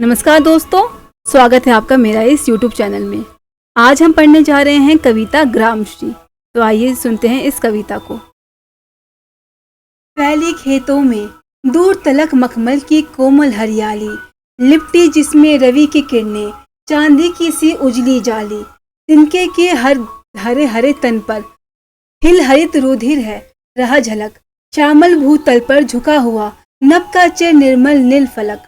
नमस्कार दोस्तों, स्वागत है आपका मेरा इस YouTube चैनल में। आज हम पढ़ने जा रहे हैं कविता ग्रामश्री। तो आइए सुनते हैं इस कविता को। फैली खेतों में दूर तलक मखमल की कोमल हरियाली, लिपटी जिसमें रवि की किरणें, चांदी की सी उजली जाली। तिनके के हर हरे हरे तन पर हिल हरित रुधिर है रहा झलक, श्यामल भूतल पर झुका हुआ नभ का चिर निर्मल नील फलक।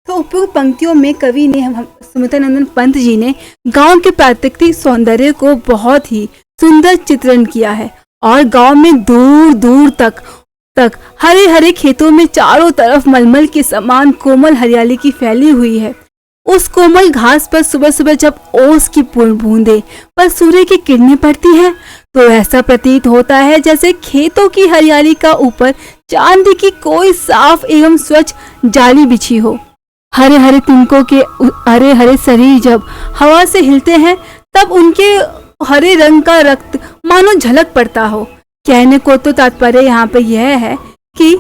तो उपयुक्त पंक्तियों में कवि ने सुमित्रानंदन पंत जी ने गांव के प्राकृतिक सौंदर्य को बहुत ही सुंदर चित्रण किया है और गांव में दूर दूर तक हरे हरे खेतों में चारों तरफ मलमल के समान कोमल हरियाली की फैली हुई है। उस कोमल घास पर सुबह सुबह जब ओस की बूंदें पर सूर्य की किरणें पड़ती हैं तो ऐसा प्रतीत होता है जैसे खेतों की हरियाली का ऊपर चांदी की कोई साफ एवं स्वच्छ जाली बिछी हो। हरे हरे तिनकों के हरे हरे शरीर जब हवा से हिलते हैं तब उनके हरे रंग का रक्त मानो झलक पड़ता हो। कहने को तो तात्पर्य यहाँ पे यह है कि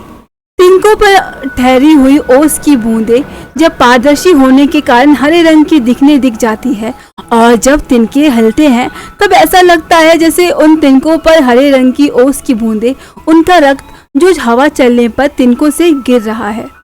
तिनकों पर ठहरी हुई ओस की बूंदें जब पारदर्शी होने के कारण हरे रंग की दिख जाती है और जब तिनके हिलते हैं तब ऐसा लगता है जैसे उन तिनकों पर हरे रंग की ओस की बूंदें, उनका रक्त जो हवा चलने पर तिनकों से गिर रहा है।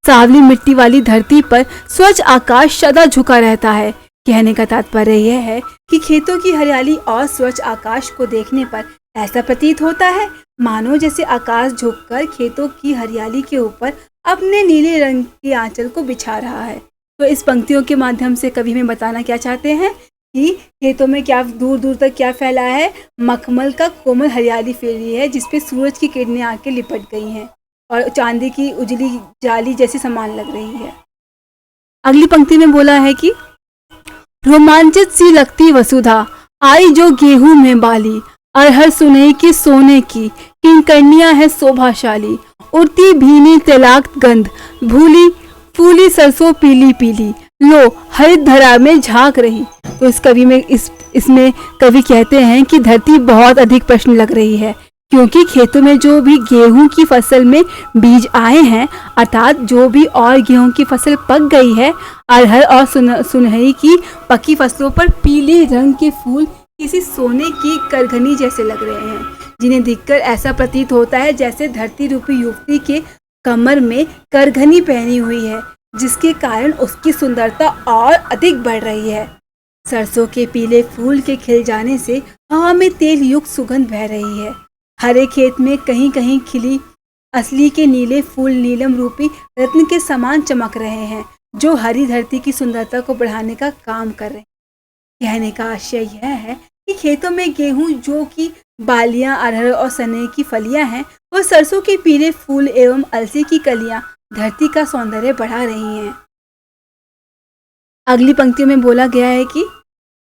सावली मिट्टी वाली धरती पर स्वच्छ आकाश सदा झुका रहता है। कहने का तात्पर्य यह है कि खेतों की हरियाली और स्वच्छ आकाश को देखने पर ऐसा प्रतीत होता है मानो जैसे आकाश झुककर खेतों की हरियाली के ऊपर अपने नीले रंग के आंचल को बिछा रहा है। तो इस पंक्तियों के माध्यम से कवि हमें बताना क्या चाहते हैं कि खेतों में क्या दूर दूर तक क्या फैला है, मखमल का कोमल हरियाली फैली है जिसपे सूरज की किरणें आके लिपट गई हैं और चांदी की उजली जाली जैसी समान लग रही है। अगली पंक्ति में बोला है कि रोमांचित सी लगती वसुधा आई जो गेहूं में बाली, अरहर सुनई की सोने की किंकरनियां है शोभाशाली, उड़ती भीनी तैलाक गंध भूली फूली सरसों पीली पीली, लो हरित धरा में झांक रही। तो इस कवि में इसमें कवि कहते हैं कि धरती बहुत अधिक प्रश्न लग रही है क्योंकि खेतों में जो भी गेहूं की फसल में बीज आए हैं अर्थात जो भी और गेहूं की फसल पक गई है, अरहर और सुनहरी की पकी फसलों पर पीले रंग के फूल किसी सोने की करघनी जैसे लग रहे हैं, जिन्हें देखकर ऐसा प्रतीत होता है जैसे धरती रूपी युवती के कमर में करघनी पहनी हुई है जिसके कारण उसकी सुंदरता और अधिक बढ़ रही है। सरसों के पीले फूल के खिल जाने से हवा में तेल युक्त सुगंध बह रही है। हरे खेत में कहीं कहीं खिली असली के नीले फूल नीलम रूपी रत्न के समान चमक रहे हैं जो हरी धरती की सुंदरता को बढ़ाने का काम कर रहे हैं। कहने का आशय यह है कि खेतों में गेहूं जो कि बालियां, अरहर और सने की फलियां हैं, वो सरसों के पीले फूल एवं अलसी की कलियां धरती का सौंदर्य बढ़ा रही हैं। अगली पंक्ति में बोला गया है कि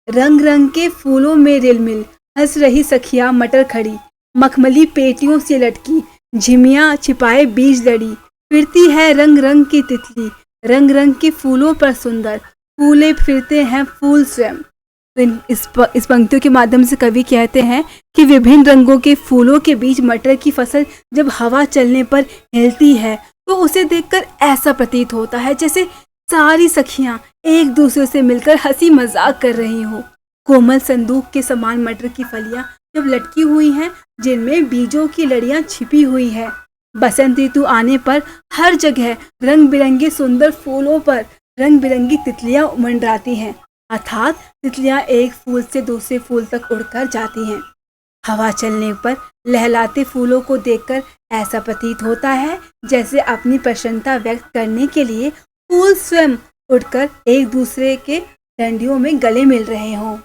रंग रंग के फूलों में रिलमिल हंस रही सखिया मटर खड़ी, मखमली पेटियों से लटकी झिमियां छिपाए बीज लड़ी, फिरती है रंग रंग की तितली, रंग रंग के फूलों पर सुंदर फूले फिरते हैं फूल स्वयं। इस पंक्तियों के माध्यम से कवि कहते हैं कि विभिन्न रंगों के फूलों के बीच मटर की फसल जब हवा चलने पर हिलती है तो उसे देखकर ऐसा प्रतीत होता है जैसे सारी सखियां एक दूसरे से मिलकर हंसी मजाक कर रही हो। कोमल संदूक के समान मटर की फलियां जब लटकी हुई हैं जिनमें बीजों की लड़ियां छिपी हुई है। बसंत ऋतु आने पर हर जगह रंग बिरंगे सुंदर फूलों पर रंग बिरंगी तितलियां मंडराती हैं, अर्थात तितलियां एक फूल से दूसरे फूल तक उड़कर जाती हैं। हवा चलने पर लहलाते फूलों को देखकर ऐसा प्रतीत होता है जैसे अपनी प्रसन्नता व्यक्त करने के लिए फूल स्वयं उड़कर एक दूसरे के डंडियों में गले मिल रहे हों।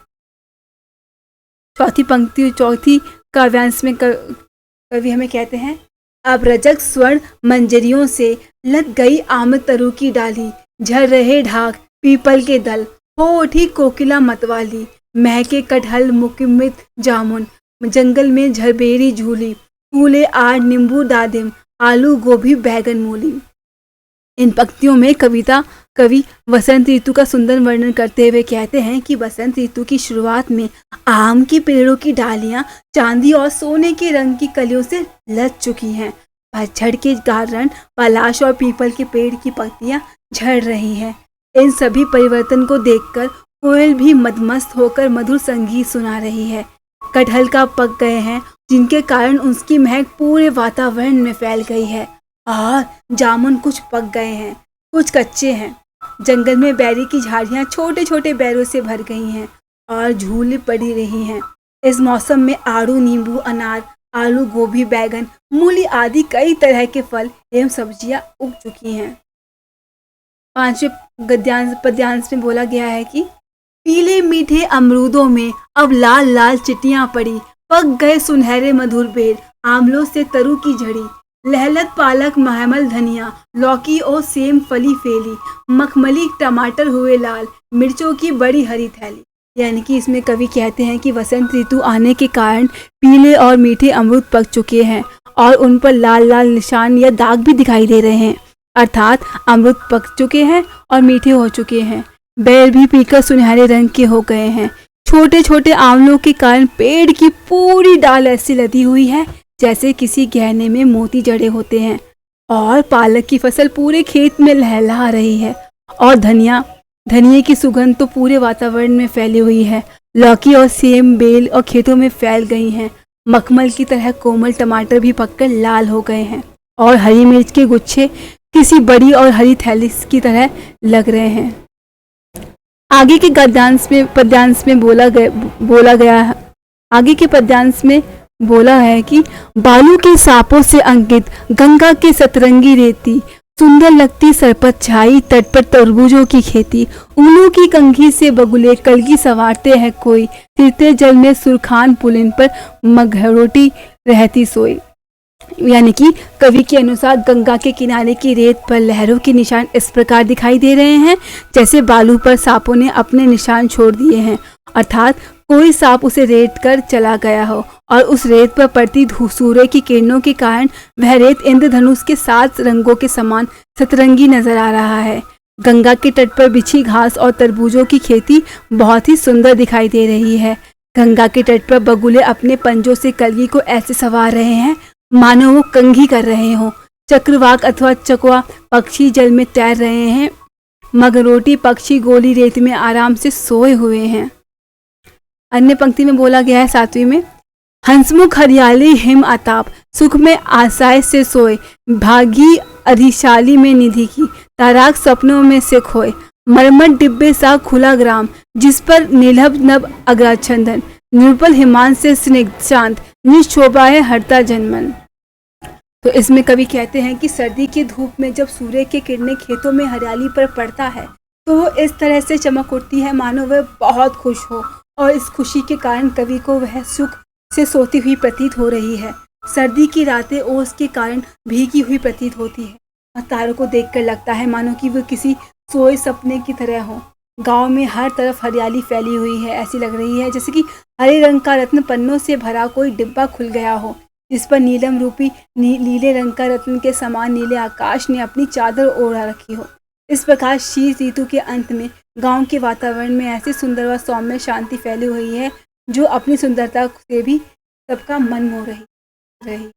चौथी काव्यांश में कवि हमें कहते हैं अब रजक स्वर्ण मंजरियों से लग गई आमद तरु की डाली, झर रहे ढाक पीपल के दल, हो उठी कोकिला मतवाली, महके कटहल मुकिमित जामुन, जंगल में झरबेरी झूली, फूले आड़ नींबू दादिम, आलू गोभी बैगन मूली। इन पंक्तियों में कवि वसंत ऋतु का सुंदर वर्णन करते हुए कहते हैं कि बसंत ऋतु की शुरुआत में आम के पेड़ों की डालियां चांदी और सोने के रंग की कलियों से लद चुकी हैं। पतझड़ के कारण पलाश और पीपल के पेड़ की पत्तियां झड़ रही हैं। इन सभी परिवर्तन को देखकर कोयल भी मदमस्त होकर मधुर संगीत सुना रही है। कटहल का पक गए हैं, जिनके कारण उसकी महक पूरे वातावरण में फैल गई है। और जामुन कुछ पक गए हैं, कुछ कच्चे हैं। जंगल में बैरी की झाड़ियां छोटे छोटे बैरों से भर गई हैं और झूले पड़ी रही हैं। इस मौसम में आड़ू, नींबू, अनार, आलू, गोभी, बैगन, मूली आदि कई तरह के फल एवं सब्जियां उग चुकी हैं। 5वें पद्यांश में बोला गया है कि पीले मीठे अमरूदों में अब लाल लाल चिटियां पड़ी, पक गए सुनहरे मधुर बेर, आमलों से तरु की झड़ी, लहलत पालक, महमल धनिया, लौकी और सेम फली फेली, मखमली टमाटर हुए लाल, मिर्चों की बड़ी हरी थैली। यानी कि इसमें कवि कहते हैं कि वसंत ऋतु आने के कारण पीले और मीठे अमरूद पक चुके हैं और उन पर लाल लाल निशान या दाग भी दिखाई दे रहे हैं। अर्थात अमरूद पक चुके हैं और मीठे हो चुके हैं। बेर भी पीकर सुनहरे रंग के हो गए हैं। छोटे छोटे आंवलों के कारण पेड़ की पूरी डाल ऐसी लदी हुई है जैसे किसी गहने में मोती जड़े होते हैं। और पालक की फसल पूरे खेत में लहलहा रही है और धनिये की सुगंध तो पूरे वातावरण में फैली हुई है। लौकी और सेम बेल और खेतों में फैल गई हैं। मखमल की तरह कोमल टमाटर भी पककर लाल हो गए हैं और हरी मिर्च के गुच्छे किसी बड़ी और हरी थैली की तरह लग रहे हैं। आगे के पद्यांश में बोला है कि बालू के सांपों से अंकित गंगा के सतरंगी रेती, सुंदर लगती सरपत छाई, तट पर तरबूजों की खेती, उंगलों की कंघी से बगुले कलगी सवारते हैं कोई, तिरते जल में सुरखान पुलिन पर मगहरोटी रहती सोई। यानी कि कवि के अनुसार गंगा के किनारे की रेत पर लहरों के निशान इस प्रकार दिखाई दे रहे हैं जैसे बालू पर सांपों ने अपने निशान छोड़ दिए हैं। अर्थात कोई सांप उसे रेत कर चला गया हो और उस रेत पर पड़ती सूर्य की किरणों के कारण वह रेत इंद्रधनुष के 7 रंगों के समान सतरंगी नजर आ रहा है। गंगा के तट पर बिछी घास और तरबूजों की खेती बहुत ही सुंदर दिखाई दे रही है। गंगा के तट पर बगुले अपने पंजों से कलगी को ऐसे सवार रहे हैं मानो वो कंघी कर रहे हों। चक्रवाक अथवा चकवा पक्षी जल में तैर रहे हैं। मगरोटी पक्षी गोली रेत में आराम से सोए हुए हैं। अन्य पंक्ति में बोला गया है 7वीं में, हंसमुख हरियाली हिम आताप, सुख में आशाएं से सोए, भागी अधिशाली में निधि की, ताराक सपनों में से खोए, मरमट डिब्बे सा खुला ग्राम, जिस पर नीलभ नभ अग्राच्छंदन, निर्बल हिमान से स्निग्ध शांत, निशोभा है हरता जनमन। तो इसमें कवि कहते हैं कि सर्दी की धूप में जब सूर्य की किरणें खेतों में हरियाली पर पड़ता है तो वो इस तरह से चमक उठती है मानो वह बहुत खुश हो और इस खुशी के कारण कवि को वह सुख से सोती हुई प्रतीत हो रही है। सर्दी की रातें ओस के कारण भीगी हुई प्रतीत होती है और तारों को देखकर लगता है मानो कि वह किसी सोए सपने की तरह हो। गांव में हर तरफ हरियाली फैली हुई है, ऐसी लग रही है जैसे कि हरे रंग का रत्न पन्नों से भरा कोई डिब्बा खुल गया हो, जिस पर नीलम रूपी नीले रंग का रत्न के समान नीले आकाश ने अपनी चादर ओढ़ा रखी हो। इस प्रकार शीत ऋतु के अंत में गांव के वातावरण में ऐसी सुंदर व सौम्य शांति फैली हुई है जो अपनी सुंदरता से भी सबका मन मोह रही।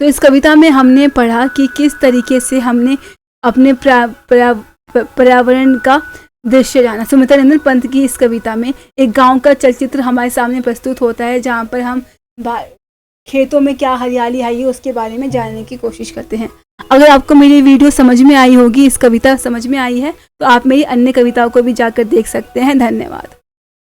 तो इस कविता में हमने पढ़ा कि किस तरीके से हमने अपने पर्यावरण का दृश्य जाना। सुमित्रा नंदन पंत की इस कविता में एक गांव का चलचित्र हमारे सामने प्रस्तुत होता है जहां पर हम खेतों में क्या हरियाली आई है उसके बारे में जानने की कोशिश करते हैं। अगर आपको मेरी वीडियो समझ में आई होगी, इस कविता समझ में आई है, तो आप मेरी अन्य कविताओं को भी जाकर देख सकते हैं। धन्यवाद।